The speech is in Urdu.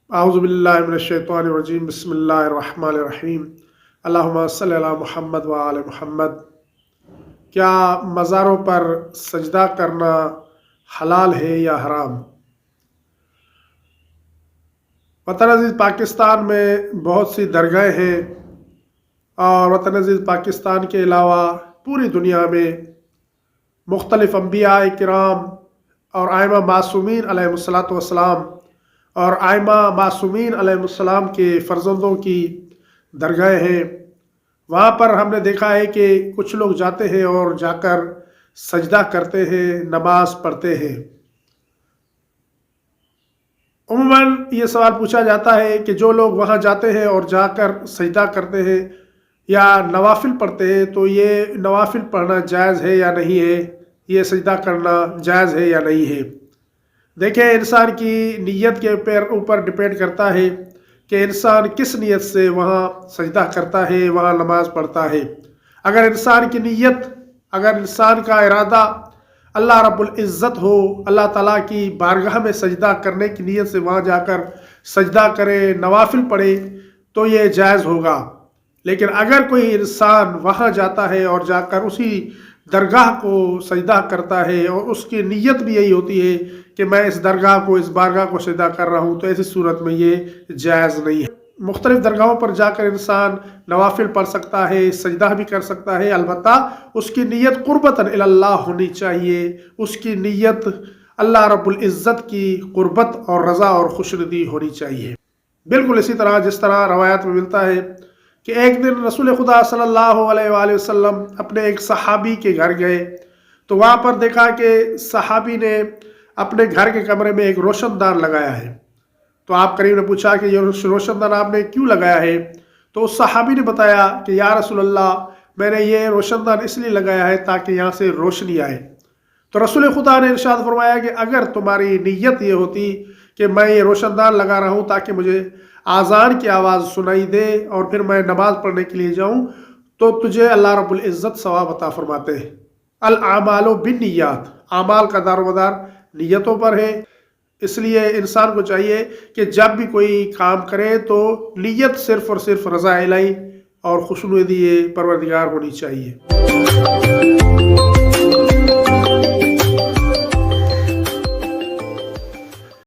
اعوذ باللہ من الشیطان الرجیم، بسم اللہ الرحمن الرحیم، اللہم صلی علی محمد وآل محمد۔ کیا مزاروں پر سجدہ کرنا حلال ہے یا حرام؟ وطن عزیز پاکستان میں بہت سی درگاہیں ہیں، اور وطن عزیز پاکستان کے علاوہ پوری دنیا میں مختلف انبیاء کرام اور ائمہ معصومین علیہ الصلوۃ والسلام اور ائمہ معصومین علیہ السلام کے فرزندوں کی درگاہیں ہیں۔ وہاں پر ہم نے دیکھا ہے کہ کچھ لوگ جاتے ہیں اور جا کر سجدہ کرتے ہیں، نماز پڑھتے ہیں۔ عموماً یہ سوال پوچھا جاتا ہے کہ جو لوگ وہاں جاتے ہیں اور جا کر سجدہ کرتے ہیں یا نوافل پڑھتے ہیں، تو یہ نوافل پڑھنا جائز ہے یا نہیں ہے، یہ سجدہ کرنا جائز ہے یا نہیں ہے؟ دیکھیں، انسان کی نیت کے اوپر ڈیپینڈ کرتا ہے کہ انسان کس نیت سے وہاں سجدہ کرتا ہے، وہاں نماز پڑھتا ہے۔ اگر انسان کی نیت، اگر انسان کا ارادہ اللہ رب العزت ہو، اللہ تعالیٰ کی بارگاہ میں سجدہ کرنے کی نیت سے وہاں جا کر سجدہ کرے، نوافل پڑھے، تو یہ جائز ہوگا۔ لیکن اگر کوئی انسان وہاں جاتا ہے اور جا کر اسی درگاہ کو سجدہ کرتا ہے اور اس کی نیت بھی یہی ہوتی ہے کہ میں اس درگاہ کو، اس بارگاہ کو سجدہ کر رہا ہوں، تو ایسی صورت میں یہ جائز نہیں ہے۔ مختلف درگاہوں پر جا کر انسان نوافل پڑھ سکتا ہے، سجدہ بھی کر سکتا ہے، البتہ اس کی نیت قربتاً الی اللہ ہونی چاہیے، اس کی نیت اللہ رب العزت کی قربت اور رضا اور خوشنودی ہونی چاہیے۔ بالکل اسی طرح جس طرح روایات میں ملتا ہے کہ ایک دن رسول خدا صلی اللہ علیہ وآلہ وسلم اپنے ایک صحابی کے گھر گئے، تو وہاں پر دیکھا کہ صحابی نے اپنے گھر کے کمرے میں ایک روشن دان لگایا ہے۔ تو آپ کریم نے پوچھا کہ یہ روشن دان آپ نے کیوں لگایا ہے؟ تو اس صحابی نے بتایا کہ یا رسول اللہ، میں نے یہ روشن دان اس لیے لگایا ہے تاکہ یہاں سے روشنی آئے۔ تو رسول خدا نے ارشاد فرمایا کہ اگر تمہاری نیت یہ ہوتی کہ میں یہ روشن دان لگا رہا ہوں تاکہ مجھے آذان کی آواز سنائی دے اور پھر میں نماز پڑھنے کے لیے جاؤں، تو تجھے اللہ رب العزت ثواب عطا فرماتے ہیں۔ الاعمال بالنیات، اعمال کا دار و مدار نیتوں پر ہے۔ اس لیے انسان کو چاہیے کہ جب بھی کوئی کام کرے تو نیت صرف اور صرف رضا الہی اور خوشنودی پروردگار ہونی چاہیے۔